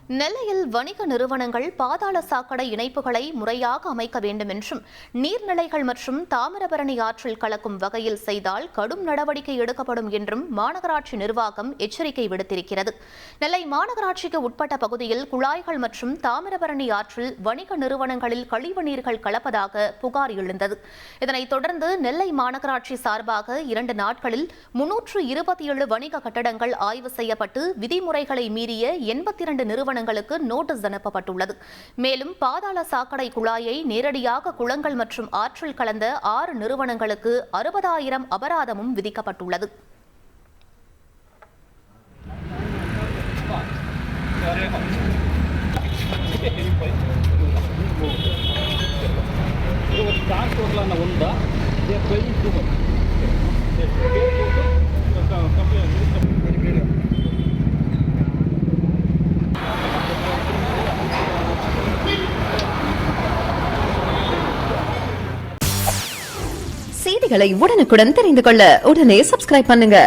நெல்லையில் வணிக நிறுவனங்கள் பாதாள சாக்கடை இணைப்புகளை முறையாக அமைக்க வேண்டும் என்றும் நீர்நிலைகள் மற்றும் தாமிரபரணி ஆற்றில் கலக்கும் வகையில் செய்தால் கடும் நடவடிக்கை எடுக்கப்படும் என்றும் மாநகராட்சி நிர்வாகம் எச்சரிக்கை விடுத்திருக்கிறது. நெல்லை மாநகராட்சிக்கு உட்பட்ட பகுதியில் குழாய்கள் மற்றும் தாமிரபரணி ஆற்றில் வணிக நிறுவனங்களில் கழிவுநீர்கள் கலப்பதாக புகார் எழுந்தது. இதனைத் தொடர்ந்து நெல்லை மாநகராட்சி சார்பாக 2 நாட்களில் 327 வணிக கட்டடங்கள் ஆய்வு செய்யப்பட்டு விதிமுறைகளை மீறிய 82 நிறுவனங்களுக்கு நோட்டீஸ் அனுப்பப்பட்டுள்ளது. மேலும் பாதாள சாக்கடை குழாயை நேரடியாக குளங்கள் மற்றும் ஆற்றில் கலந்த 6 நிறுவனங்களுக்கு 60,000 அபராதமும் விதிக்கப்பட்டுள்ளது. செய்திகளை உடனுக்குடன் தெரிந்து கொள்ள உடனே சப்ஸ்கிரைப் பண்ணுங்க.